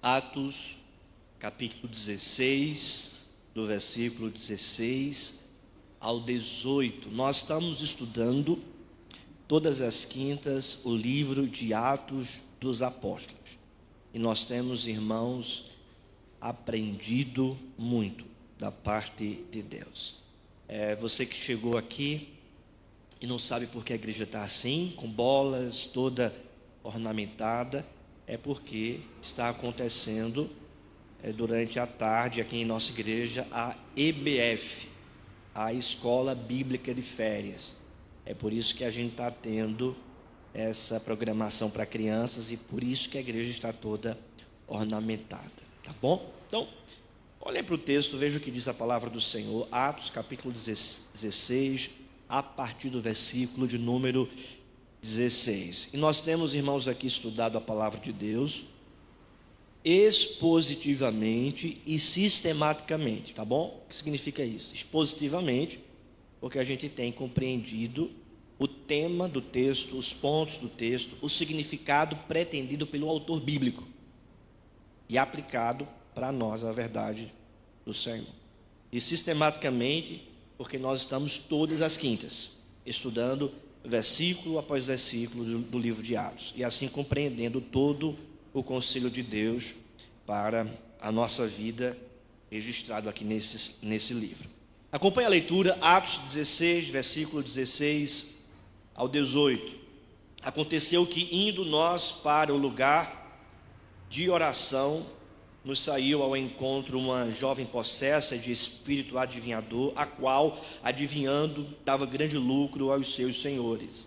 Atos, capítulo 16, do versículo 16 ao 18. Nós estamos estudando todas as quintas o livro de Atos dos Apóstolos. E nós temos, irmãos, aprendido muito da parte de Deus. Você que chegou aqui e não sabe por que a igreja está assim, com bolas toda ornamentada, é porque está acontecendo durante a tarde aqui em nossa igreja a EBF, a Escola Bíblica de Férias. É por isso que a gente está tendo essa programação para crianças e por isso que a igreja está toda ornamentada, tá bom? Então, olhem para o texto, veja o que diz a palavra do Senhor, Atos capítulo 16, a partir do versículo de número 16. E nós temos, irmãos, aqui estudado a palavra de Deus expositivamente e sistematicamente, tá bom? O que significa isso? Expositivamente, porque a gente tem compreendido o tema do texto, os pontos do texto, o significado pretendido pelo autor bíblico e aplicado para nós a verdade do Senhor. E sistematicamente, porque nós estamos todas as quintas estudando versículo após versículo do livro de Atos, e assim compreendendo todo o conselho de Deus para a nossa vida, registrado aqui nesse livro. Acompanhe a leitura, Atos 16, versículo 16 ao 18. Aconteceu que, indo nós para o lugar de oração, nos saiu ao encontro uma jovem possessa de espírito adivinhador, a qual, adivinhando, dava grande lucro aos seus senhores.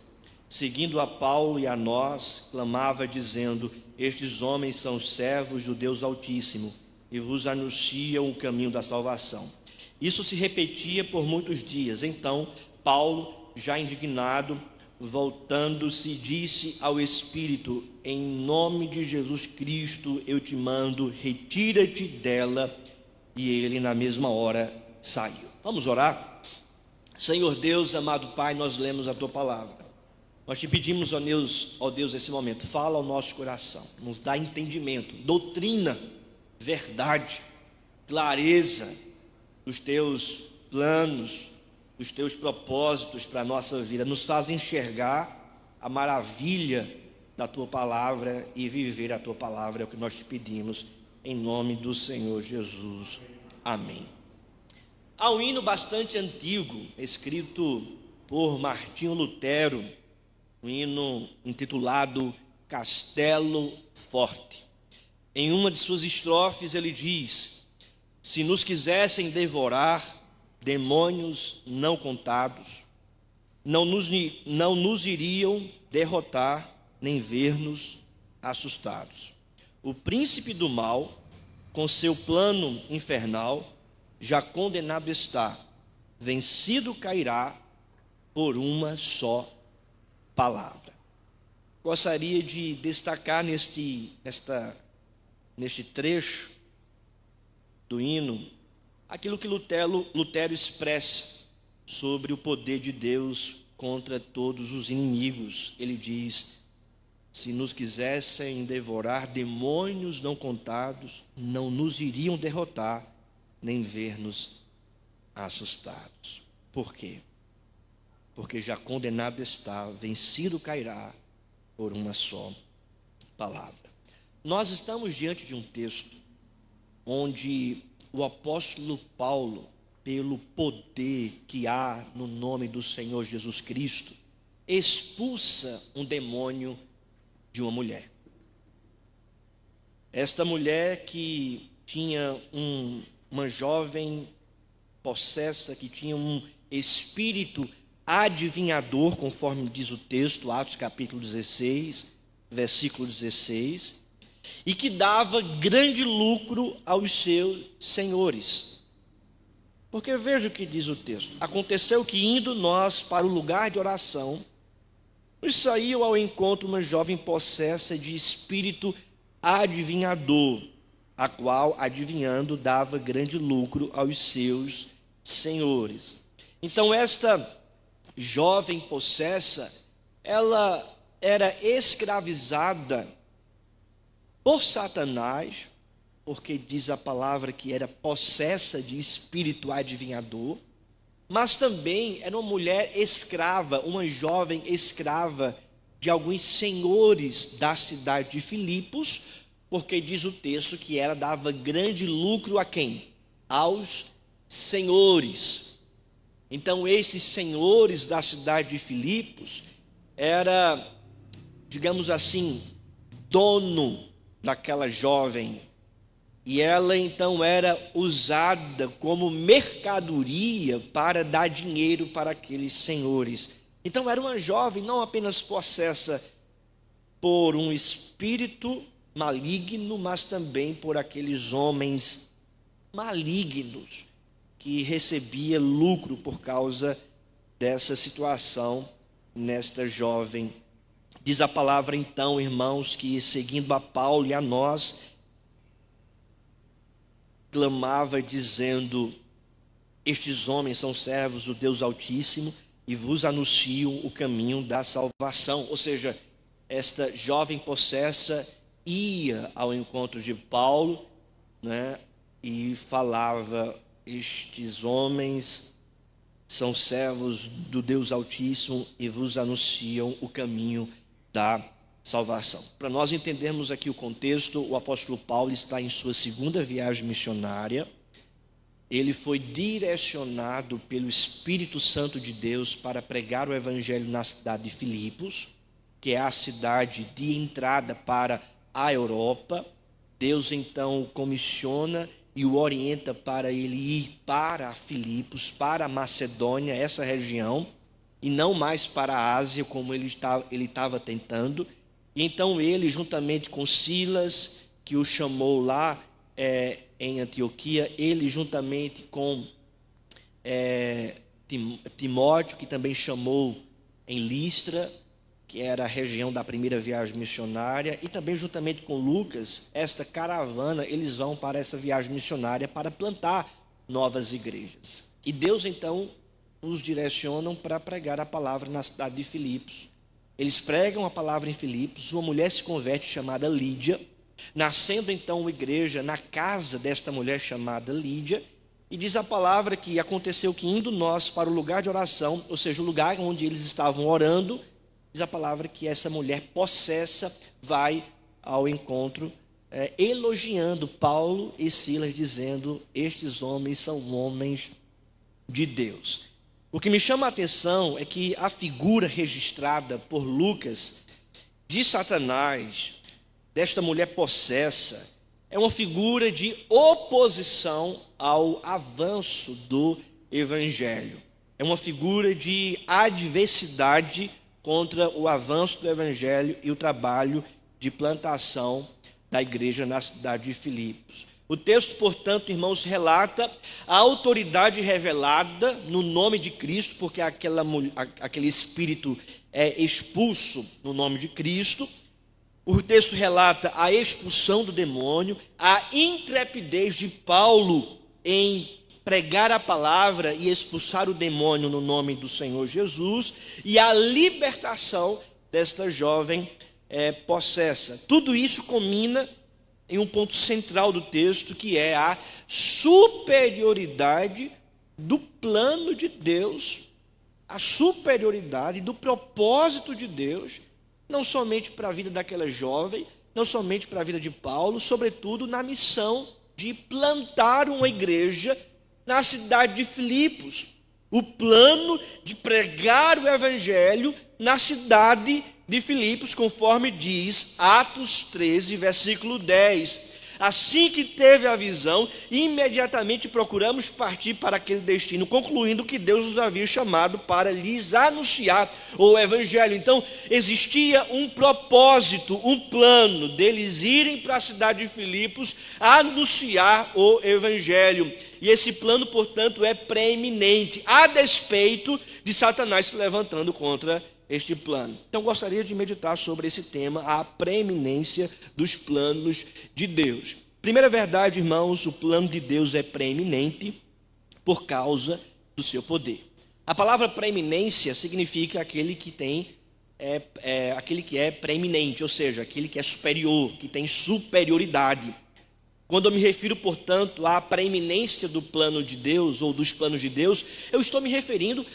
Seguindo a Paulo e a nós, clamava dizendo: estes homens são servos do Deus Altíssimo e vos anunciam o caminho da salvação. Isso se repetia por muitos dias. Então Paulo, já indignado, voltando-se, disse ao Espírito: em nome de Jesus Cristo eu te mando, retira-te dela. E ele na mesma hora saiu. Vamos orar? Senhor Deus, amado Pai, nós lemos a tua palavra. Nós te pedimos, ó Deus, nesse momento, fala ao nosso coração, nos dá entendimento, doutrina, verdade, clareza dos teus planos, os teus propósitos para a nossa vida, nos faz enxergar a maravilha da tua palavra e viver a tua palavra, é o que nós te pedimos, em nome do Senhor Jesus, amém. Há um hino bastante antigo, escrito por Martinho Lutero, um hino intitulado Castelo Forte. Em uma de suas estrofes ele diz: se nos quisessem devorar demônios não contados, não nos iriam derrotar, nem ver-nos assustados. O príncipe do mal, com seu plano infernal, já condenado está, vencido cairá por uma só palavra. Gostaria de destacar neste trecho do hino aquilo que Lutero expressa sobre o poder de Deus contra todos os inimigos. Ele diz: se nos quisessem devorar demônios não contados, não nos iriam derrotar, nem ver-nos assustados. Por quê? Porque já condenado está, vencido cairá por uma só palavra. Nós estamos diante de um texto onde o apóstolo Paulo, pelo poder que há no nome do Senhor Jesus Cristo, expulsa um demônio de uma mulher. Esta mulher que tinha uma jovem possessa, que tinha um espírito adivinhador, conforme diz o texto, Atos capítulo 16, versículo 16, e que dava grande lucro aos seus senhores. Porque veja o que diz o texto: aconteceu que, indo nós para o lugar de oração, nos saiu ao encontro uma jovem possessa de espírito adivinhador, a qual, adivinhando, dava grande lucro aos seus senhores. Então esta jovem possessa, ela era escravizada por Satanás porque diz a palavra que era possessa de espírito adivinhador, mas também era uma mulher escrava, uma jovem escrava de alguns senhores da cidade de Filipos, porque diz o texto que ela dava grande lucro a quem? Aos senhores. Então esses senhores da cidade de Filipos era, digamos assim, dono daquela jovem, e ela então era usada como mercadoria para dar dinheiro para aqueles senhores. Então era uma jovem não apenas possessa por um espírito maligno, mas também por aqueles homens malignos que recebia lucro por causa dessa situação nesta jovem. Diz a palavra então, irmãos, que seguindo a Paulo e a nós, clamava dizendo: estes homens são servos do Deus Altíssimo e vos anunciam o caminho da salvação. Ou seja, esta jovem possessa ia ao encontro de Paulo, né, e falava: estes homens são servos do Deus Altíssimo e vos anunciam o caminho da salvação. Para nós entendermos aqui o contexto, o apóstolo Paulo está em sua segunda viagem missionária. Ele foi direcionado pelo Espírito Santo de Deus para pregar o evangelho na cidade de Filipos, que é a cidade de entrada para a Europa. Deus então o comissiona e o orienta para ele ir para Filipos, para a Macedônia, essa região, e não mais para a Ásia, como ele estava tentando. E então ele, juntamente com Silas, que o chamou lá em Antioquia, ele juntamente com Timóteo, que também chamou em Listra, que era a região da primeira viagem missionária, e também juntamente com Lucas, esta caravana, eles vão para essa viagem missionária para plantar novas igrejas. E Deus então os direciona para pregar a palavra na cidade de Filipos. Eles pregam a palavra em Filipos, uma mulher se converte chamada Lídia, nascendo então uma igreja na casa desta mulher chamada Lídia, e diz a palavra que aconteceu que indo nós para o lugar de oração, ou seja, o lugar onde eles estavam orando, diz a palavra que essa mulher possessa vai ao encontro, elogiando Paulo e Silas, dizendo: estes homens são homens de Deus. O que me chama a atenção é que a figura registrada por Lucas de Satanás, desta mulher possessa, é uma figura de oposição ao avanço do evangelho. É uma figura de adversidade contra o avanço do evangelho e o trabalho de plantação da igreja na cidade de Filipos. O texto, portanto, irmãos, relata a autoridade revelada no nome de Cristo, porque aquele espírito é expulso no nome de Cristo. O texto relata a expulsão do demônio, a intrepidez de Paulo em pregar a palavra e expulsar o demônio no nome do Senhor Jesus, e a libertação desta jovem possessa. Tudo isso culmina em um ponto central do texto, que é a superioridade do plano de Deus, a superioridade do propósito de Deus, não somente para a vida daquela jovem, não somente para a vida de Paulo, sobretudo na missão de plantar uma igreja na cidade de Filipos. O plano de pregar o evangelho na cidade de Filipos, conforme diz Atos 13, versículo 10. Assim que teve a visão, imediatamente procuramos partir para aquele destino, concluindo que Deus nos havia chamado para lhes anunciar o evangelho. Então, existia um propósito, um plano deles irem para a cidade de Filipos anunciar o evangelho. E esse plano, portanto, é preeminente, a despeito de Satanás se levantando contra este plano. Então, gostaria de meditar sobre esse tema, a preeminência dos planos de Deus. Primeira verdade, irmãos, o plano de Deus é preeminente por causa do seu poder. A palavra preeminência significa aquele que tem, aquele que é preeminente, ou seja, aquele que é superior, que tem superioridade. Quando eu me refiro, portanto, à preeminência do plano de Deus ou dos planos de Deus, eu estou me referindo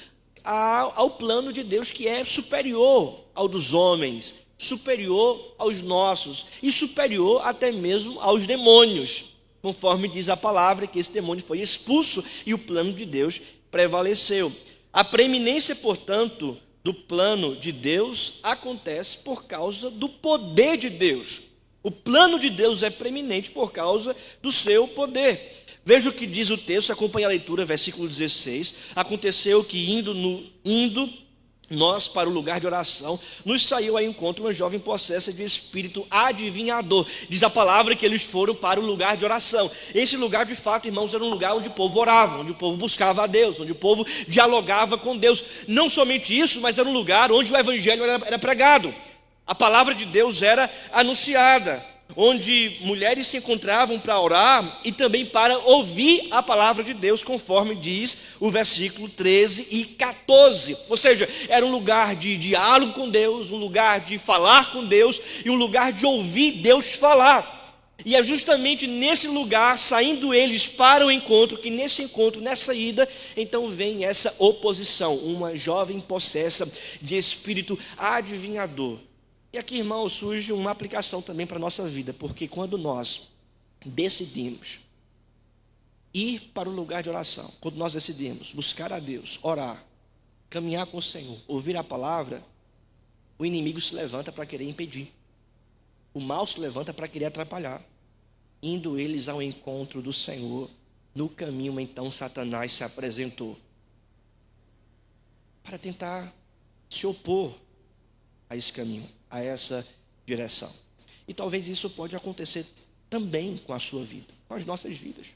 ao plano de Deus que é superior ao dos homens, superior aos nossos e superior até mesmo aos demônios, conforme diz a palavra que esse demônio foi expulso e o plano de Deus prevaleceu. A preeminência, portanto, do plano de Deus acontece por causa do poder de Deus. O plano de Deus é preeminente por causa do seu poder. Veja o que diz o texto, acompanhe a leitura, versículo 16. Aconteceu que indo nós para o lugar de oração, nos saiu ao encontro uma jovem possessa de espírito adivinhador. Diz a palavra que eles foram para o lugar de oração. Esse lugar, de fato, irmãos, era um lugar onde o povo orava, onde o povo buscava a Deus, onde o povo dialogava com Deus. Não somente isso, mas era um lugar onde o evangelho era pregado. A palavra de Deus era anunciada, onde mulheres se encontravam para orar e também para ouvir a palavra de Deus, conforme diz o versículo 13 e 14. Ou seja, era um lugar de diálogo com Deus, um lugar de falar com Deus e um lugar de ouvir Deus falar. E é justamente nesse lugar, saindo eles para o encontro, que nesse encontro, nessa ida, então vem essa oposição, uma jovem possessa de espírito adivinhador. E aqui, irmão, surge uma aplicação também para a nossa vida, porque quando nós decidimos ir para o lugar de oração, quando nós decidimos buscar a Deus, orar, caminhar com o Senhor, ouvir a palavra, o inimigo se levanta para querer impedir. O mal se levanta para querer atrapalhar. Indo eles ao encontro do Senhor, no caminho então Satanás se apresentou para tentar se opor a esse caminho, a essa direção. E talvez isso pode acontecer também com a sua vida, com as nossas vidas.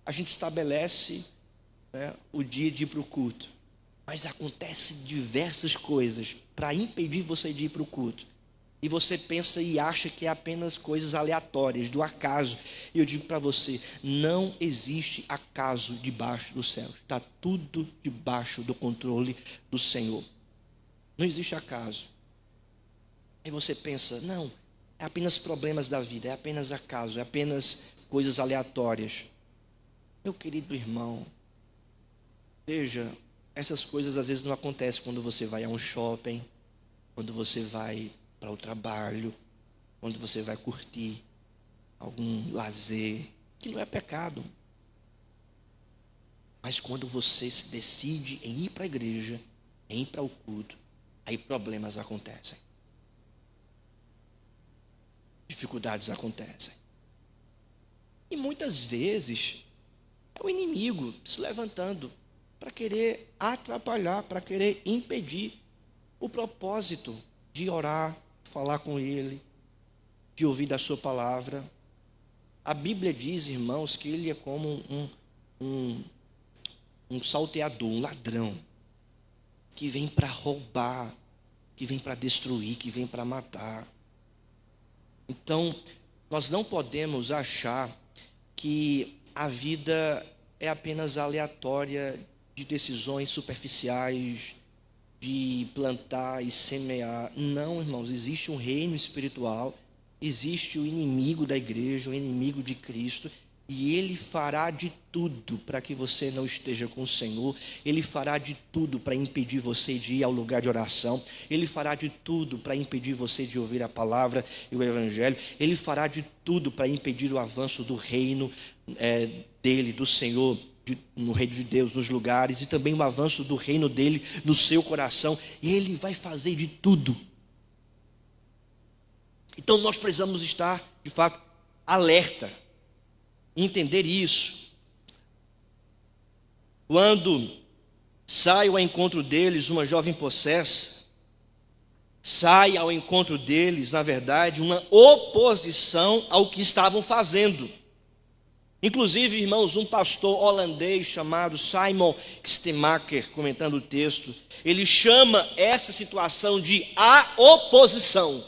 A gente estabelece, o dia de ir para o culto, mas acontece diversas coisas para impedir você de ir para o culto. E você pensa e acha que é apenas coisas aleatórias, do acaso. E eu digo para você, não existe acaso debaixo do céu. Está tudo debaixo do controle do Senhor. Não existe acaso. Aí você pensa, não, é apenas problemas da vida, é apenas acaso, é apenas coisas aleatórias. Meu querido irmão, veja, essas coisas às vezes não acontecem quando você vai a um shopping, quando você vai para o trabalho, quando você vai curtir algum lazer, que não é pecado. Mas quando você se decide em ir para a igreja, em ir para o culto, aí problemas acontecem. Dificuldades acontecem. E muitas vezes é o inimigo se levantando para querer atrapalhar, para querer impedir o propósito de orar, falar com Ele, de ouvir da sua palavra. A Bíblia diz, irmãos, que ele é como um salteador, um ladrão, que vem para roubar, que vem para destruir, que vem para matar. Então, nós não podemos achar que a vida é apenas aleatória de decisões superficiais, de plantar e semear. Não, irmãos, existe um reino espiritual, existe o inimigo da igreja, o inimigo de Cristo, e ele fará de tudo para que você não esteja com o Senhor. Ele fará de tudo para impedir você de ir ao lugar de oração. Ele fará de tudo para impedir você de ouvir a palavra e o evangelho. Ele fará de tudo para impedir o avanço do reino dele, do Senhor, no reino de Deus, nos lugares, e também o avanço do reino dele no seu coração. Ele vai fazer de tudo. Então nós precisamos estar, de fato, alerta, entender isso. Quando sai ao encontro deles uma jovem possessa, sai ao encontro deles, na verdade, uma oposição ao que estavam fazendo. Inclusive, irmãos, um pastor holandês chamado Simon Kistemaker, comentando o texto, ele chama essa situação de a oposição.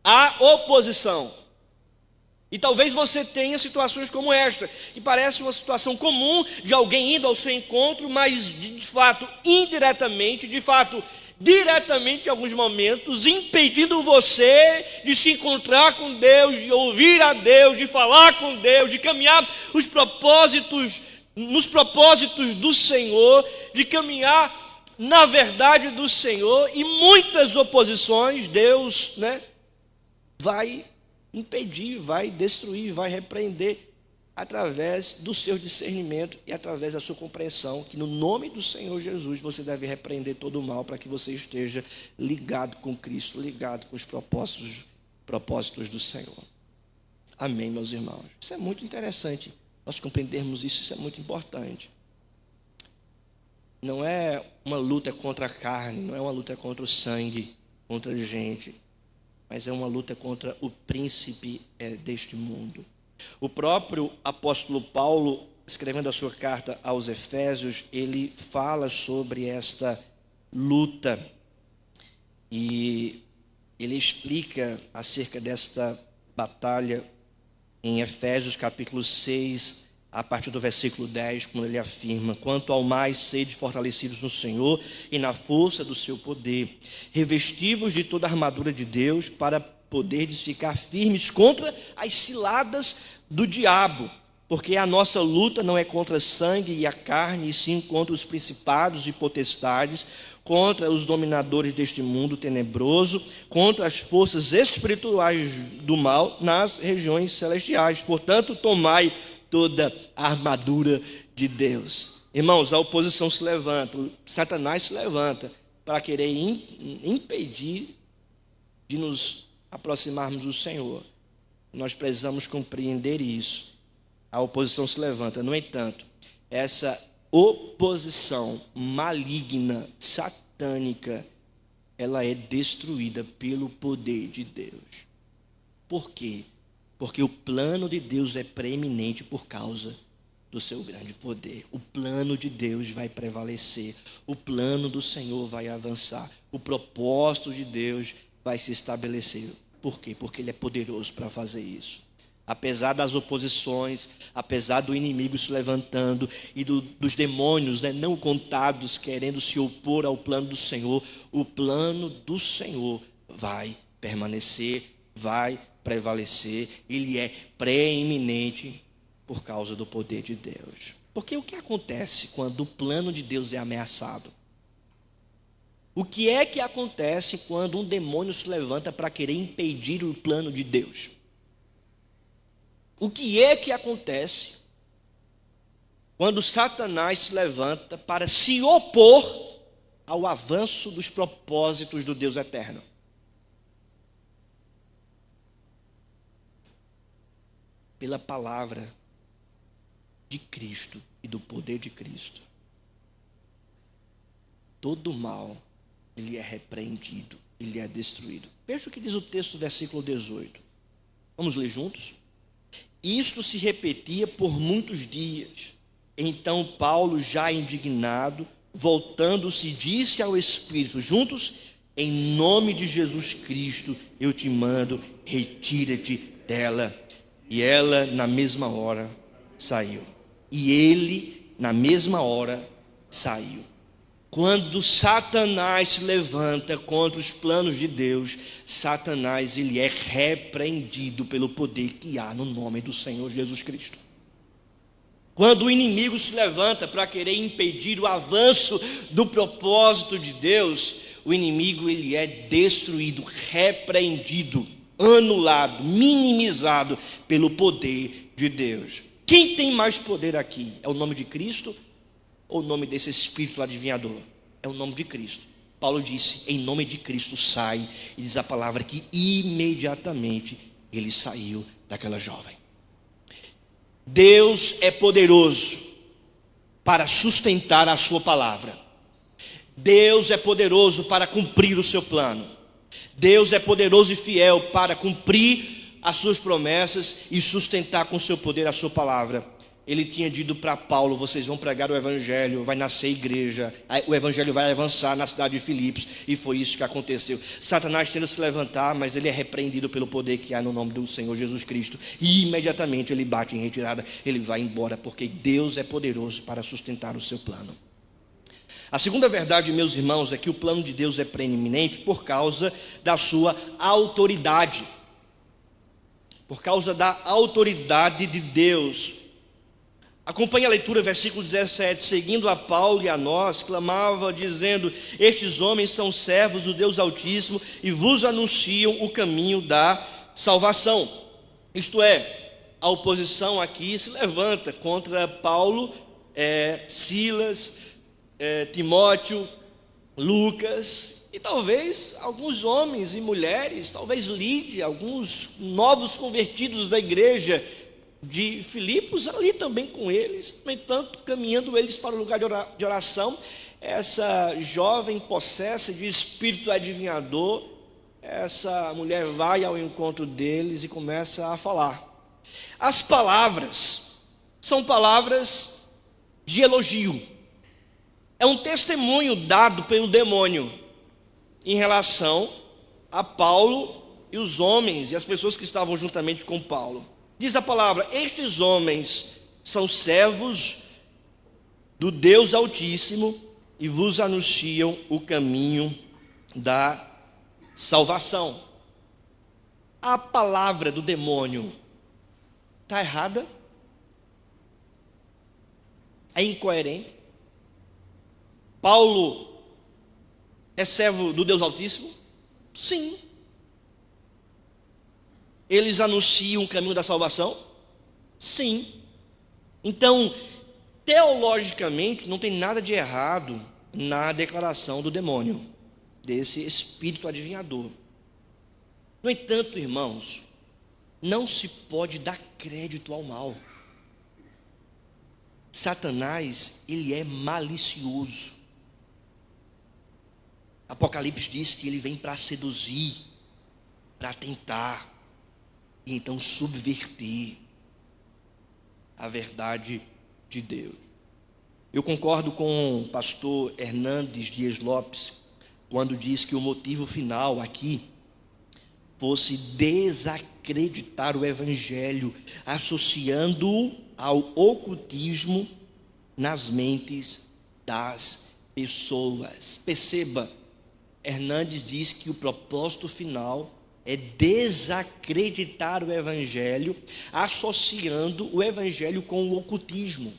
A oposição. E talvez você tenha situações como esta, que parece uma situação comum de alguém indo ao seu encontro, mas de fato, indiretamente, de fato, diretamente em alguns momentos, impedindo você de se encontrar com Deus, de ouvir a Deus, de falar com Deus, de caminhar nos propósitos do Senhor, de caminhar na verdade do Senhor. E muitas oposições Deus, vai impedir, vai destruir, vai repreender através do seu discernimento e através da sua compreensão que no nome do Senhor Jesus você deve repreender todo o mal para que você esteja ligado com Cristo, ligado com os propósitos do Senhor. Amém, meus irmãos. Isso é muito interessante, nós compreendermos isso, isso é muito importante. Não é uma luta contra a carne, não é uma luta contra o sangue, contra a gente, mas é uma luta contra o príncipe deste mundo. O próprio apóstolo Paulo, escrevendo a sua carta aos Efésios, ele fala sobre esta luta e ele explica acerca desta batalha em Efésios capítulo 6, a partir do versículo 10, quando ele afirma: quanto ao mais sede fortalecidos no Senhor e na força do seu poder, revestivos de toda a armadura de Deus, para poderdes ficar firmes contra as ciladas do diabo, porque a nossa luta não é contra sangue e a carne, e sim contra os principados e potestades, contra os dominadores deste mundo tenebroso, contra as forças espirituais do mal nas regiões celestiais. Portanto, tomai toda a armadura de Deus. Irmãos, a oposição se levanta, Satanás se levanta para querer impedir de nos aproximarmos do Senhor. Nós precisamos compreender isso. A oposição se levanta. No entanto, essa oposição maligna, satânica, ela é destruída pelo poder de Deus. Por quê? Porque o plano de Deus é preeminente por causa do seu grande poder. O plano de Deus vai prevalecer. O plano do Senhor vai avançar. O propósito de Deus vai se estabelecer. Por quê? Porque Ele é poderoso para fazer isso. Apesar das oposições, apesar do inimigo se levantando e dos demônios não contados querendo se opor ao plano do Senhor, o plano do Senhor vai permanecer, vai prevalecer. Ele é preeminente por causa do poder de Deus. Porque o que acontece quando o plano de Deus é ameaçado? O que é que acontece quando um demônio se levanta para querer impedir o plano de Deus? O que é que acontece quando Satanás se levanta para se opor ao avanço dos propósitos do Deus eterno? Pela palavra de Cristo e do poder de Cristo, todo mal, ele é repreendido, ele é destruído. Veja o que diz o texto do versículo 18. Vamos ler juntos? Isto se repetia por muitos dias. Então Paulo, já indignado, voltando-se, disse ao Espírito: juntos, em nome de Jesus Cristo, eu te mando, retira-te dela. E ela, na mesma hora, saiu. E ele, na mesma hora, saiu. Quando Satanás se levanta contra os planos de Deus, Satanás, ele é repreendido pelo poder que há no nome do Senhor Jesus Cristo. Quando o inimigo se levanta para querer impedir o avanço do propósito de Deus, o inimigo, ele é destruído, repreendido, anulado, minimizado pelo poder de Deus. Quem tem mais poder aqui? É o nome de Cristo ou o nome desse espírito adivinhador? É o nome de Cristo. Paulo disse: em nome de Cristo sai, e diz a palavra que imediatamente ele saiu daquela jovem. Deus é poderoso para sustentar a sua palavra. Deus é poderoso para cumprir o seu plano. Deus é poderoso e fiel para cumprir as suas promessas e sustentar com seu poder a sua palavra. Ele tinha dito para Paulo: vocês vão pregar o evangelho, vai nascer igreja, o evangelho vai avançar na cidade de Filipos. E foi isso que aconteceu. Satanás tenta se levantar, mas ele é repreendido pelo poder que há no nome do Senhor Jesus Cristo. E imediatamente ele bate em retirada, ele vai embora, porque Deus é poderoso para sustentar o seu plano. A segunda verdade, meus irmãos, é que o plano de Deus é preeminente por causa da sua autoridade. Por causa da autoridade de Deus. Acompanhe a leitura, versículo 17. Seguindo a Paulo e a nós, clamava dizendo: estes homens são servos do Deus Altíssimo e vos anunciam o caminho da salvação. Isto é, a oposição aqui se levanta contra Paulo, Silas, Timóteo, Lucas e talvez alguns homens e mulheres, talvez Lídia, alguns novos convertidos da igreja de Filipos ali também com eles, no entanto, caminhando eles para o lugar de oração. Essa jovem possessa de espírito adivinhador, essa mulher vai ao encontro deles e começa a falar. As palavras são palavras de elogio. É um testemunho dado pelo demônio em relação a Paulo e os homens e as pessoas que estavam juntamente com Paulo. Diz a palavra: estes homens são servos do Deus Altíssimo e vos anunciam o caminho da salvação. A palavra do demônio está errada? É incoerente? Paulo é servo do Deus Altíssimo? Sim. Eles anunciam o caminho da salvação? Sim. Então, teologicamente, não tem nada de errado na declaração do demônio, desse espírito adivinhador. No entanto, irmãos, não se pode dar crédito ao mal. Satanás, ele é malicioso. Apocalipse diz que ele vem para seduzir, para tentar, e então subverter a verdade de Deus. Eu concordo com o pastor Hernandes Dias Lopes, quando diz que o motivo final aqui fosse desacreditar o evangelho, associando-o ao ocultismo nas mentes das pessoas. Perceba, Hernandes diz que o propósito final é desacreditar o evangelho, associando o evangelho com o ocultismo,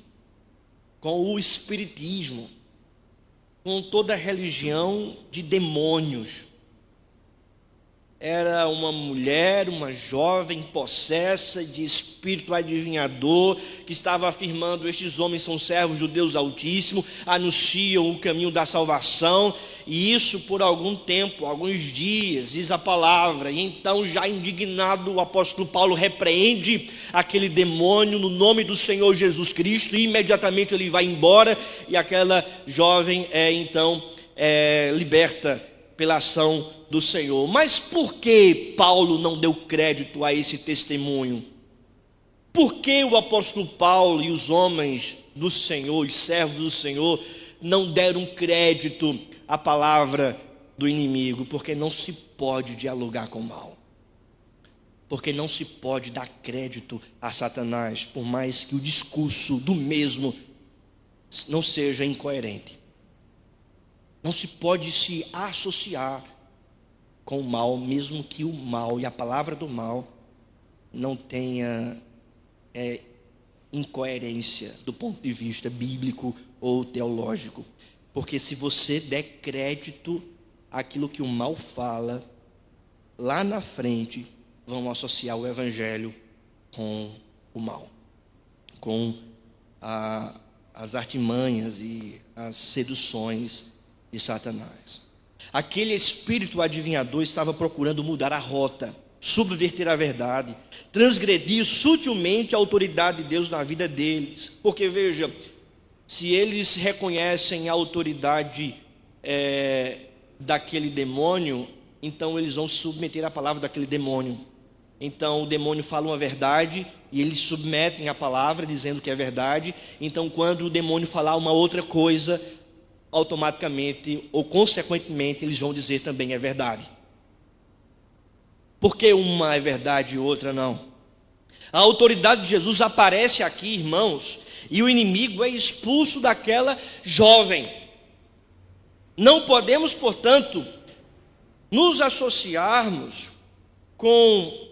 com o espiritismo, com toda a religião de demônios. Era uma mulher, uma jovem possessa de espírito adivinhador, que estava afirmando: estes homens são servos do Deus Altíssimo, anunciam o caminho da salvação. E isso por algum tempo, alguns dias, diz a palavra. E então, já indignado, o apóstolo Paulo repreende aquele demônio no nome do Senhor Jesus Cristo, e imediatamente ele vai embora, e aquela jovem então liberta pela ação do Senhor. Mas por que Paulo não deu crédito a esse testemunho? Por que o apóstolo Paulo e os homens do Senhor, os servos do Senhor, não deram crédito à palavra do inimigo? Porque não se pode dialogar com o mal. Porque não se pode dar crédito a Satanás, por mais que o discurso do mesmo não seja incoerente. Não se pode se associar com o mal, mesmo que o mal e a palavra do mal não tenha incoerência do ponto de vista bíblico ou teológico. Porque se você der crédito àquilo que o mal fala, lá na frente vão associar o evangelho com o mal, com as artimanhas e as seduções de Satanás. Aquele espírito adivinhador estava procurando mudar a rota, subverter a verdade, transgredir sutilmente a autoridade de Deus na vida deles. Porque veja, se eles reconhecem a autoridade daquele demônio, então eles vão se submeter à palavra daquele demônio. Então o demônio fala uma verdade e eles submetem a palavra dizendo que é verdade. Então quando o demônio falar uma outra coisa, automaticamente ou consequentemente eles vão dizer também é verdade. Por que uma é verdade e outra não? A autoridade de Jesus aparece aqui, irmãos, e o inimigo é expulso daquela jovem. Não podemos, portanto, nos associarmos com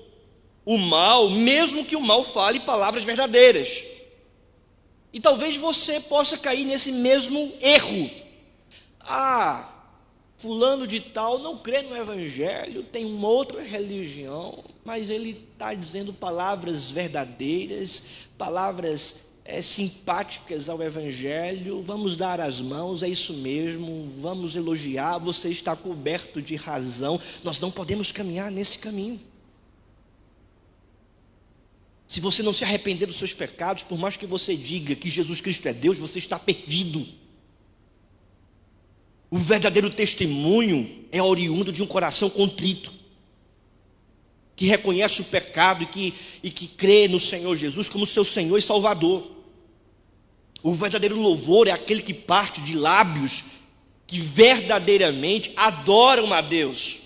o mal, mesmo que o mal fale palavras verdadeiras. E talvez você possa cair nesse mesmo erro. Fulano de tal não crê no Evangelho, tem uma outra religião, mas ele está dizendo palavras verdadeiras, palavras simpáticas ao Evangelho. Vamos dar as mãos, é isso mesmo, vamos elogiar, você está coberto de razão. Nós não podemos caminhar nesse caminho. Se você não se arrepender dos seus pecados, por mais que você diga que Jesus Cristo é Deus, você está perdido. O verdadeiro testemunho é oriundo de um coração contrito, que reconhece o pecado e que crê no Senhor Jesus como seu Senhor e Salvador. O verdadeiro louvor é aquele que parte de lábios que verdadeiramente adoram a Deus.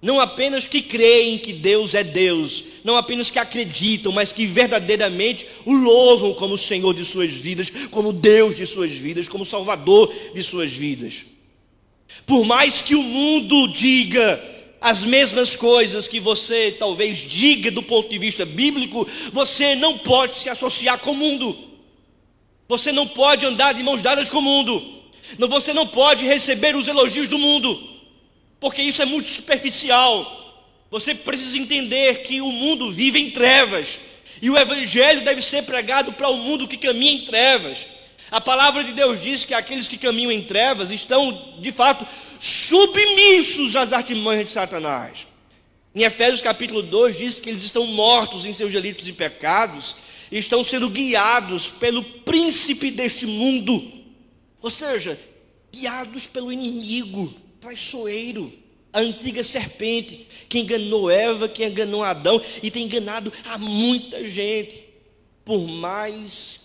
Não apenas que creem que Deus é Deus, não apenas que acreditam, mas que verdadeiramente o louvam como Senhor de suas vidas, como Deus de suas vidas, como Salvador de suas vidas. Por mais que o mundo diga as mesmas coisas que você talvez diga do ponto de vista bíblico, você não pode se associar com o mundo. Você não pode andar de mãos dadas com o mundo. Você não pode receber os elogios do mundo, porque isso é muito superficial. Você precisa entender que o mundo vive em trevas, e o Evangelho deve ser pregado para o mundo que caminha em trevas. A palavra de Deus diz que aqueles que caminham em trevas estão, de fato, submissos às artimanhas de Satanás. Em Efésios capítulo 2 diz que eles estão mortos em seus delitos e pecados, e estão sendo guiados pelo príncipe deste mundo, ou seja, guiados pelo inimigo traiçoeiro, a antiga serpente, que enganou Eva, que enganou Adão, e tem enganado a muita gente. Por mais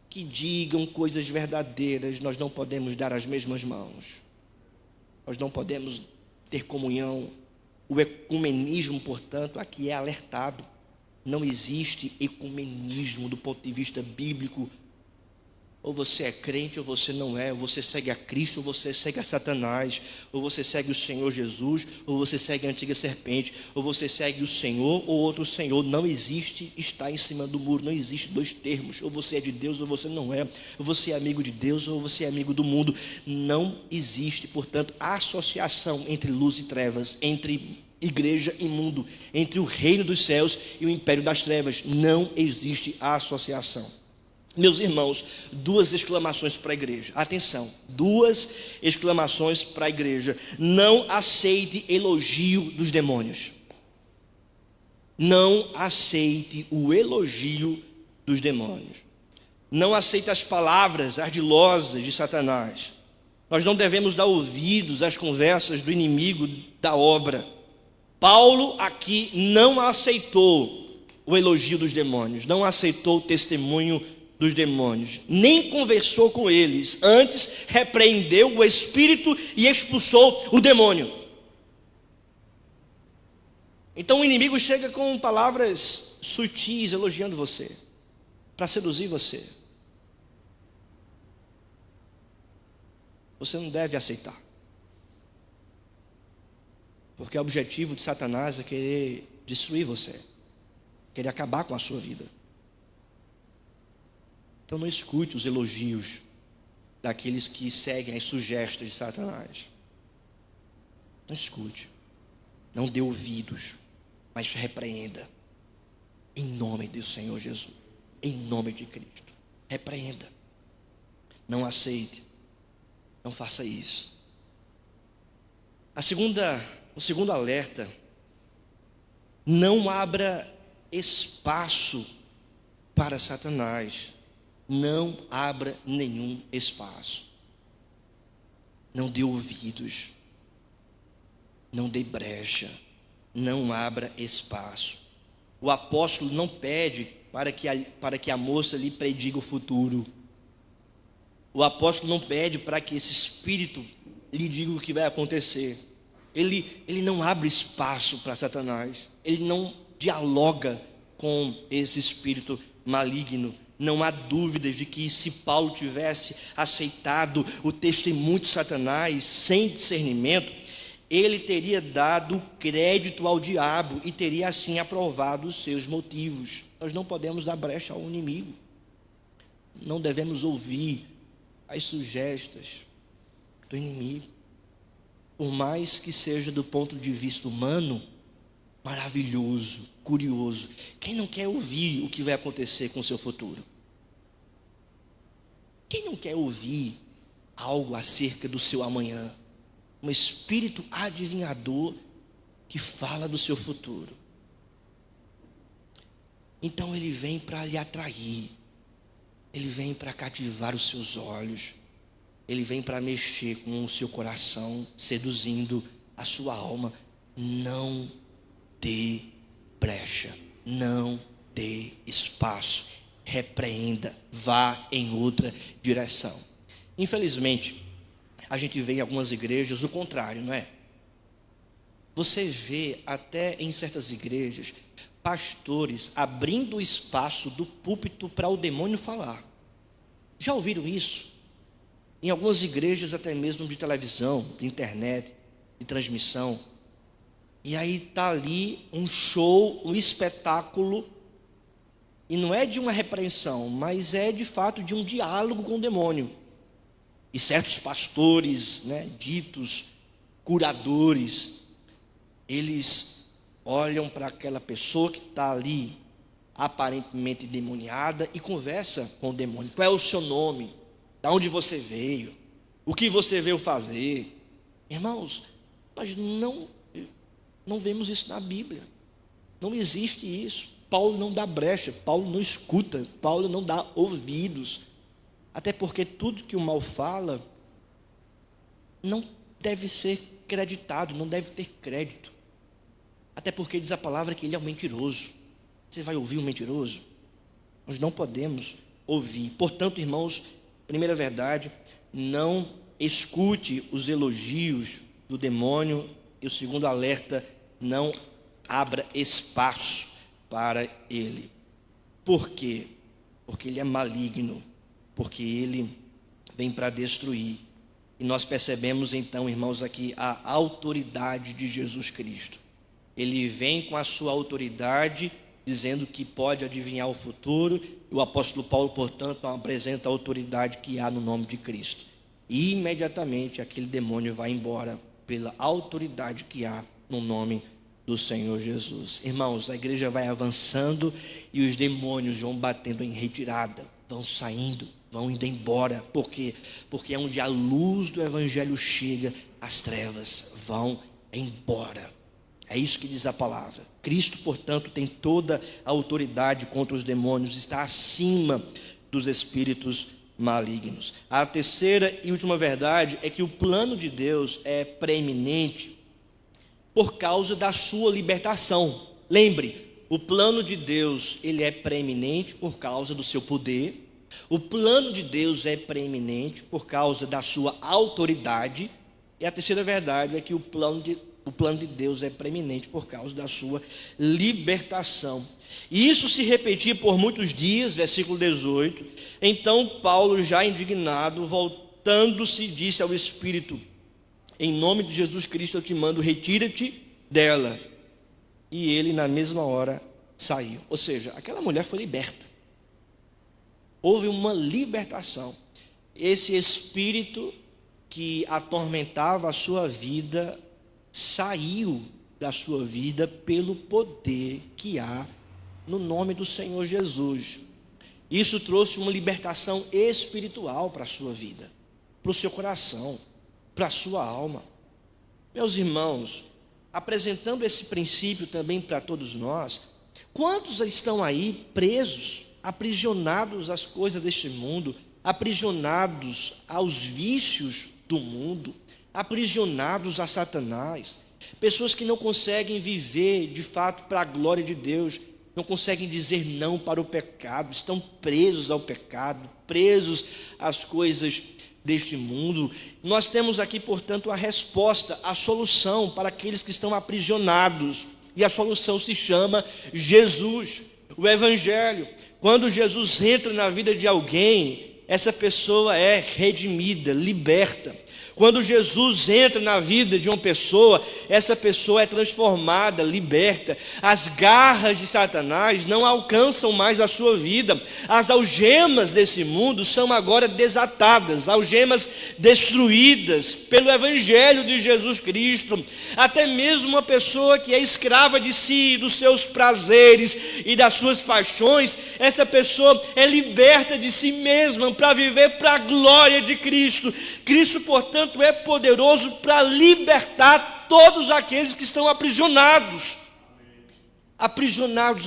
que digam coisas verdadeiras, nós não podemos dar as mesmas mãos, nós não podemos ter comunhão. O ecumenismo, portanto, aqui é alertado. Não existe ecumenismo do ponto de vista bíblico. Ou você é crente ou você não é, ou você segue a Cristo ou você segue a Satanás, ou você segue o Senhor Jesus ou você segue a antiga serpente, ou você segue o Senhor ou outro Senhor. Não existe estar em cima do muro, não existe dois termos, ou você é de Deus ou você não é, ou você é amigo de Deus ou você é amigo do mundo. Não existe, portanto, associação entre luz e trevas, entre igreja e mundo, entre o reino dos céus e o império das trevas. Não existe associação. Meus irmãos, duas exclamações para a igreja. Atenção, duas exclamações para a igreja. Não aceite elogio dos demônios. Não aceite o elogio dos demônios. Não aceite as palavras ardilosas de Satanás. Nós não devemos dar ouvidos às conversas do inimigo da obra. Paulo aqui não aceitou o elogio dos demônios, não aceitou o testemunho dos demônios, nem conversou com eles, antes repreendeu o espírito e expulsou o demônio. Então o inimigo chega com palavras sutis elogiando você, para seduzir você. Você não deve aceitar, porque o objetivo de Satanás é querer destruir você, querer acabar com a sua vida. Então não escute os elogios daqueles que seguem as sugestões de Satanás. Não escute, não dê ouvidos, mas repreenda, em nome do Senhor Jesus, em nome de Cristo. Repreenda, não aceite, não faça isso. O segundo alerta: não abra espaço para Satanás. Não abra nenhum espaço. Não dê ouvidos. Não dê brecha. Não abra espaço. O apóstolo não pede para que a moça lhe prediga o futuro. O apóstolo não pede para que esse espírito lhe diga o que vai acontecer. Ele não abre espaço para Satanás. Ele não dialoga com esse espírito maligno. Não há dúvidas de que se Paulo tivesse aceitado o testemunho de Satanás sem discernimento, ele teria dado crédito ao diabo e teria assim aprovado os seus motivos. Nós não podemos dar brecha ao inimigo. Não devemos ouvir as sugestas do inimigo. Por mais que seja do ponto de vista humano, maravilhoso, curioso. Quem não quer ouvir o que vai acontecer com o seu futuro? Quem não quer ouvir algo acerca do seu amanhã? Um espírito adivinhador que fala do seu futuro. Então ele vem para lhe atrair. Ele vem para cativar os seus olhos. Ele vem para mexer com o seu coração, seduzindo a sua alma. Não dê brecha, não dê espaço, repreenda, vá em outra direção. Infelizmente, a gente vê em algumas igrejas o contrário, não é? Você vê até em certas igrejas pastores abrindo o espaço do púlpito para o demônio falar. Já ouviram isso? Em algumas igrejas até mesmo de televisão, de internet, de transmissão. E aí está ali um show, um espetáculo, e não é de uma repreensão, mas é de fato de um diálogo com o demônio. E certos pastores, ditos curadores, eles olham para aquela pessoa que está ali, aparentemente endemoniada, e conversa com o demônio. Qual é o seu nome? De onde você veio? O que você veio fazer? Irmãos, nós não vemos isso na Bíblia. Não existe isso. Paulo não dá brecha, Paulo não escuta, Paulo não dá ouvidos. Até porque tudo que o mal fala não deve ser creditado, não deve ter crédito. Até porque diz a palavra que ele é um mentiroso. Você vai ouvir um mentiroso? Nós não podemos ouvir. Portanto, irmãos, primeira verdade, não escute os elogios do demônio. E o segundo alerta, não abra espaço para ele. Por quê? Porque ele é maligno, porque ele vem para destruir. E nós percebemos então, irmãos, aqui a autoridade de Jesus Cristo. Ele vem com a sua autoridade, dizendo que pode adivinhar o futuro. E o apóstolo Paulo, portanto, apresenta a autoridade que há no nome de Cristo. E imediatamente aquele demônio vai embora pela autoridade que há no nome do Senhor Jesus. Irmãos, a igreja vai avançando e os demônios vão batendo em retirada, vão saindo, vão indo embora. Por quê? Porque é onde a luz do evangelho chega, as trevas vão embora. É isso que diz a palavra. Cristo, portanto, tem toda a autoridade contra os demônios, está acima dos espíritos malignos. A terceira e última verdade é que o plano de Deus é preeminente por causa da sua libertação. Lembre, o plano de Deus, ele é preeminente por causa do seu poder. O plano de Deus é preeminente por causa da sua autoridade. E a terceira verdade é que o plano de Deus é preeminente por causa da sua libertação. E isso se repetia por muitos dias, versículo 18. Então Paulo, já indignado, voltando-se, disse ao Espírito: em nome de Jesus Cristo eu te mando, retira-te dela. E ele na mesma hora saiu. Ou seja, aquela mulher foi liberta. Houve uma libertação. Esse espírito que atormentava a sua vida saiu da sua vida pelo poder que há no nome do Senhor Jesus. Isso trouxe uma libertação espiritual para a sua vida, para o seu coração, para a sua alma. Meus irmãos, apresentando esse princípio também para todos nós, quantos estão aí presos, aprisionados às coisas deste mundo, aprisionados aos vícios do mundo, aprisionados a Satanás, pessoas que não conseguem viver de fato para a glória de Deus, não conseguem dizer não para o pecado, estão presos ao pecado, presos às coisas deste mundo. Nós temos aqui, portanto, a resposta, a solução para aqueles que estão aprisionados, e a solução se chama Jesus, o Evangelho. quando Jesus entra na vida de alguém, essa pessoa é redimida, liberta. Quando Jesus entra na vida de uma pessoa, essa pessoa é transformada, liberta. As garras de Satanás não alcançam mais a sua vida. As algemas desse mundo são agora desatadas, algemas destruídas pelo Evangelho de Jesus Cristo. Até mesmo uma pessoa que é escrava de si, dos seus prazeres e das suas paixões, essa pessoa é liberta de si mesma para viver para a glória de Cristo. Cristo, portanto, é poderoso para libertar todos aqueles que estão aprisionados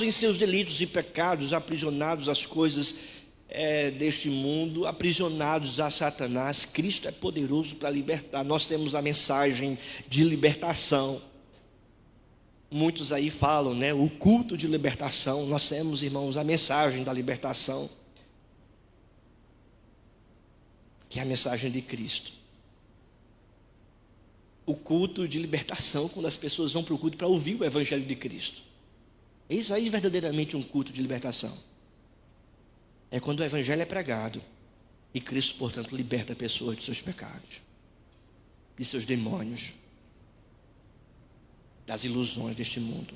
em seus delitos e pecados, aprisionados às coisas deste mundo, aprisionados a Satanás. Cristo é poderoso para libertar. Nós temos a mensagem de libertação. Muitos aí falam, né, o culto de libertação. Nós temos, irmãos, a mensagem da libertação, que é a mensagem de Cristo. O culto de libertação, quando as pessoas vão para o culto para ouvir o Evangelho de Cristo. Isso aí é verdadeiramente um culto de libertação. É quando o Evangelho é pregado e Cristo, portanto, liberta a pessoa de seus pecados, de seus demônios, das ilusões deste mundo.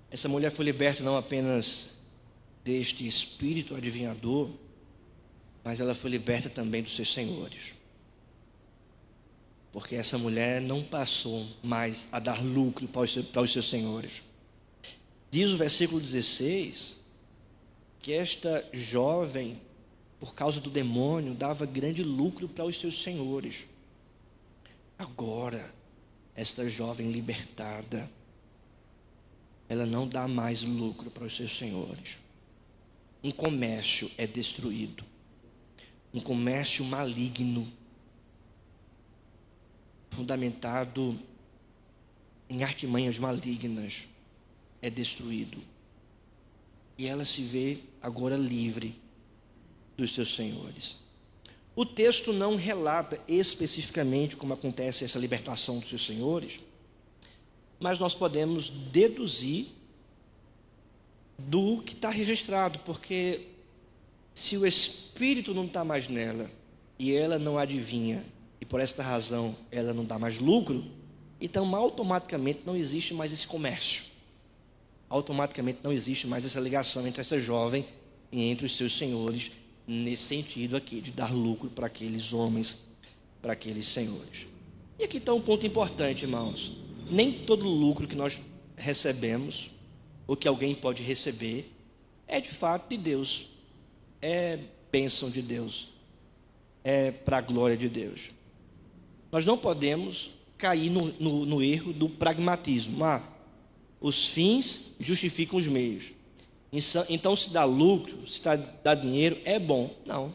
Essa mulher foi liberta não apenas deste espírito adivinhador, mas ela foi liberta também dos seus senhores. Porque essa mulher não passou mais a dar lucro para os seus senhores. Diz o versículo 16, que esta jovem, por causa do demônio, dava grande lucro para os seus senhores. Agora, esta jovem libertada, ela não dá mais lucro para os seus senhores. Um comércio é destruído. Um comércio maligno, fundamentado em artimanhas malignas, é destruído. E ela se vê agora livre dos seus senhores. O texto não relata especificamente como acontece essa libertação dos seus senhores, mas nós podemos deduzir do que está registrado, porque se o espírito não está mais nela e ela não adivinha, e por esta razão ela não dá mais lucro, então automaticamente não existe mais esse comércio. Automaticamente não existe mais essa ligação entre essa jovem e entre os seus senhores, nesse sentido aqui de dar lucro para aqueles homens, para aqueles senhores. E aqui está um ponto importante, irmãos. Nem todo lucro que nós recebemos, ou que alguém pode receber, é de fato de Deus. É bênção de Deus, é para a glória de Deus. Nós não podemos cair no erro do pragmatismo. Os fins justificam os meios. Então, se dá lucro, se dá dinheiro, é bom. Não.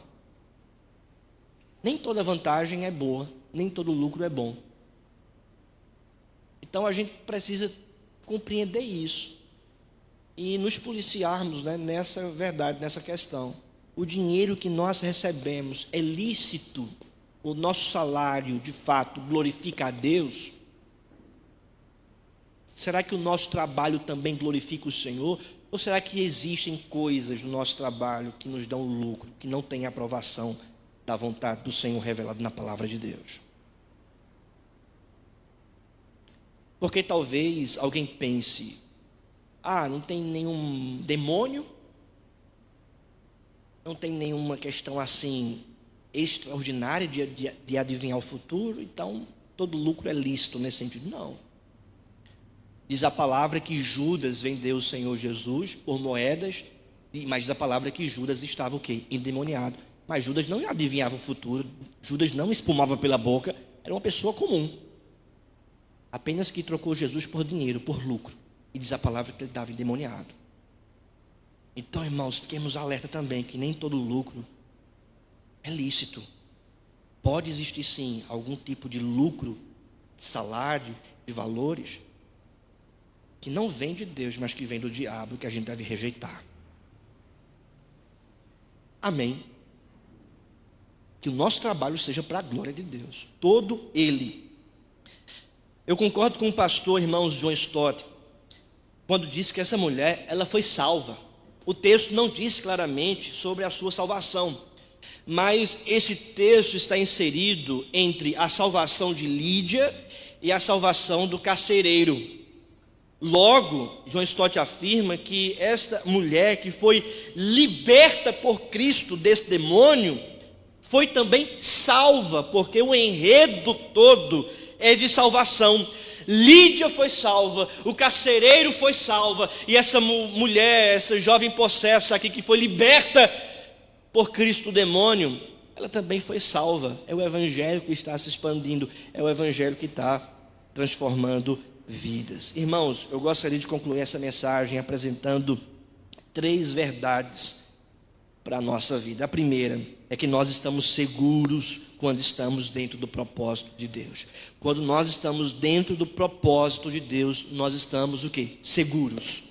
Nem toda vantagem é boa, nem todo lucro é bom. Então, a gente precisa compreender isso e nos policiarmos, né, nessa verdade, nessa questão. O dinheiro que nós recebemos é lícito? O nosso salário, de fato, glorifica a Deus? Será que o nosso trabalho também glorifica o Senhor? Ou será que existem coisas no nosso trabalho que nos dão lucro, que não têm aprovação da vontade do Senhor revelado na palavra de Deus? Porque talvez alguém pense, não tem nenhum demônio, não tem nenhuma questão assim extraordinária de adivinhar o futuro, então todo lucro é lícito nesse sentido. Não. Diz a palavra que Judas vendeu o Senhor Jesus por moedas, mas diz a palavra que Judas estava o quê? Endemoniado. Mas Judas não adivinhava o futuro, Judas não espumava pela boca, era uma pessoa comum. Apenas que trocou Jesus por dinheiro, por lucro. E diz a palavra que ele estava endemoniado. Então, irmãos, fiquemos alerta também que nem todo lucro é lícito. Pode existir sim algum tipo de lucro, de salário, de valores, que não vem de Deus, mas que vem do diabo, que a gente deve rejeitar. Amém? Que o nosso trabalho seja para a glória de Deus, todo ele. Eu concordo com o pastor, irmãos, John Stott, quando disse que essa mulher, ela foi salva. O texto não diz claramente sobre a sua salvação, mas esse texto está inserido entre a salvação de Lídia e a salvação do carcereiro. Logo, John Stott afirma que esta mulher que foi liberta por Cristo desse demônio, foi também salva, porque o enredo todo é de salvação. Lídia foi salva, o carcereiro foi salva, e essa mulher, essa jovem possessa aqui que foi liberta por Cristo do demônio, ela também foi salva. É o evangelho que está se expandindo, é o evangelho que está transformando vidas. Irmãos, eu gostaria de concluir essa mensagem apresentando 3 verdades para a nossa vida. A primeira é que nós estamos seguros quando estamos dentro do propósito de Deus. Quando nós estamos dentro do propósito de Deus, nós estamos o quê? Seguros.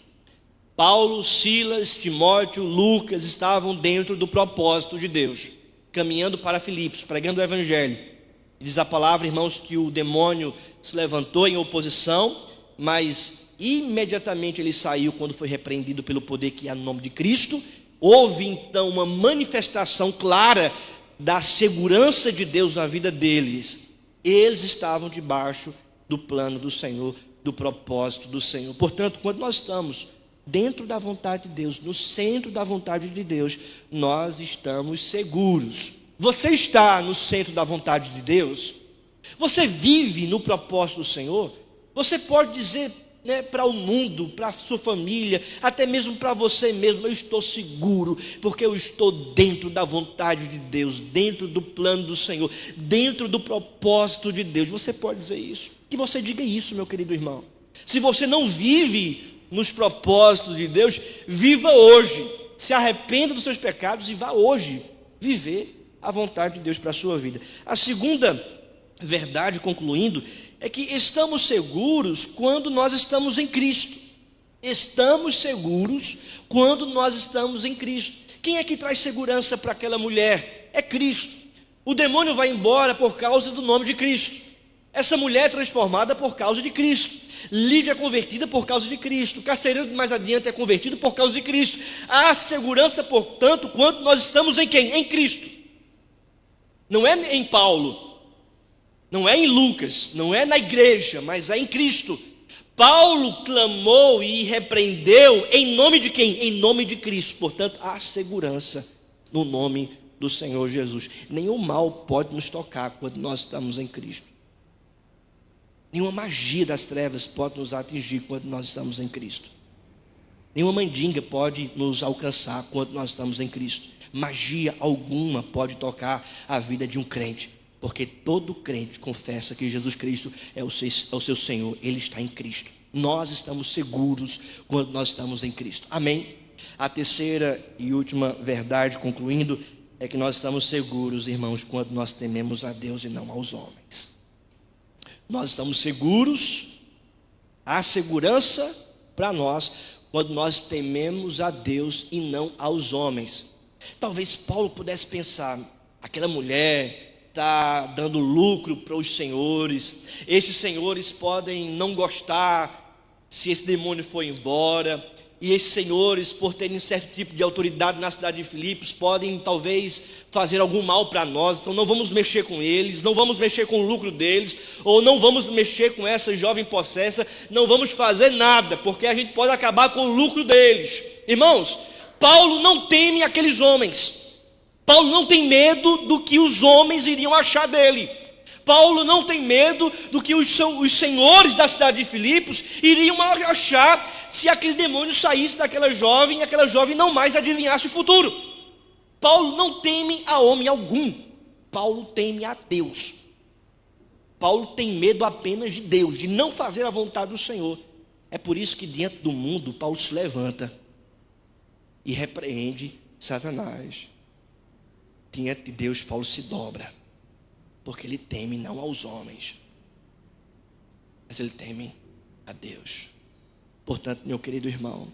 Paulo, Silas, Timóteo, Lucas estavam dentro do propósito de Deus, caminhando para Filipos, pregando o evangelho. Diz a palavra, irmãos, que o demônio se levantou em oposição, mas imediatamente ele saiu quando foi repreendido pelo poder que há no nome de Cristo. Houve então uma manifestação clara da segurança de Deus na vida deles. Eles estavam debaixo do plano do Senhor, do propósito do Senhor. Portanto, quando nós estamos dentro da vontade de Deus, no centro da vontade de Deus, nós estamos seguros. Você está no centro da vontade de Deus? Você vive no propósito do Senhor? Você pode dizer, para o mundo, para a sua família, até mesmo para você mesmo: eu estou seguro, porque eu estou dentro da vontade de Deus, dentro do plano do Senhor, dentro do propósito de Deus. Você pode dizer isso? Que você diga isso, meu querido irmão. Se você não vive nos propósitos de Deus, viva hoje, se arrependa dos seus pecados e vá hoje viver a vontade de Deus para a sua vida. A segunda verdade, concluindo, é que estamos seguros quando nós estamos em Cristo. Estamos seguros quando nós estamos em Cristo. Quem é que traz segurança para aquela mulher? É Cristo. O demônio vai embora por causa do nome de Cristo. Essa mulher é transformada por causa de Cristo. Lídia é convertida por causa de Cristo. O carcereiro mais adiante é convertido por causa de Cristo. Há segurança, portanto, quando nós estamos em quem? Em Cristo. Não é em Paulo, não é em Lucas, não é na igreja, mas é em Cristo. Paulo clamou e repreendeu em nome de quem? Em nome de Cristo. Portanto, há segurança no nome do Senhor Jesus. Nenhum mal pode nos tocar quando nós estamos em Cristo. Nenhuma magia das trevas pode nos atingir quando nós estamos em Cristo. Nenhuma mandinga pode nos alcançar quando nós estamos em Cristo. Magia alguma pode tocar a vida de um crente, porque todo crente confessa que Jesus Cristo é o seu Senhor. Ele está em Cristo. Nós estamos seguros quando nós estamos em Cristo. Amém? A terceira e última verdade, concluindo, é que nós estamos seguros, irmãos, quando nós tememos a Deus e não aos homens. Nós estamos seguros, há segurança para nós quando nós tememos a Deus e não aos homens. Talvez Paulo pudesse pensar: aquela mulher está dando lucro para os senhores, esses senhores podem não gostar se esse demônio for embora, e esses senhores, por terem certo tipo de autoridade na cidade de Filipos, podem talvez fazer algum mal para nós, então não vamos mexer com eles, não vamos mexer com o lucro deles, ou não vamos mexer com essa jovem possessa, não vamos fazer nada, porque a gente pode acabar com o lucro deles. Irmãos, Paulo não teme aqueles homens. Paulo não tem medo do que os homens iriam achar dele. Paulo não tem medo do que os senhores da cidade de Filipos iriam achar se aquele demônio saísse daquela jovem e aquela jovem não mais adivinhasse o futuro. Paulo não teme a homem algum. Paulo teme a Deus. Paulo tem medo apenas de Deus, de não fazer a vontade do Senhor. É por isso que diante do mundo Paulo se levanta e repreende Satanás. Diante de Deus Paulo se dobra, porque ele teme não aos homens, mas ele teme a Deus. Portanto, meu querido irmão,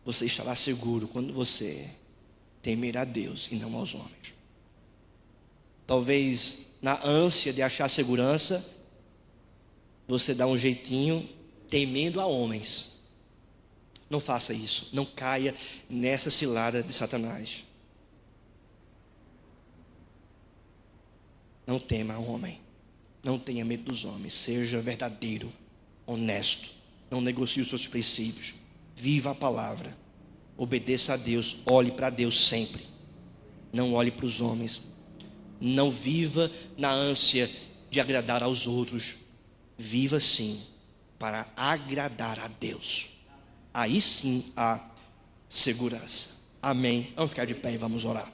você estará seguro quando você temer a Deus e não aos homens. Talvez na ânsia de achar segurança, você dá um jeitinho temendo a homens, Não faça isso. Não caia nessa cilada de Satanás. Não tema o homem. Não tenha medo dos homens. Seja verdadeiro, honesto. Não negocie os seus princípios. Viva a palavra. Obedeça a Deus. Olhe para Deus sempre. Não olhe para os homens. Não viva na ânsia de agradar aos outros. Viva sim para agradar a Deus. Aí sim há segurança. Amém. Vamos ficar de pé e vamos orar.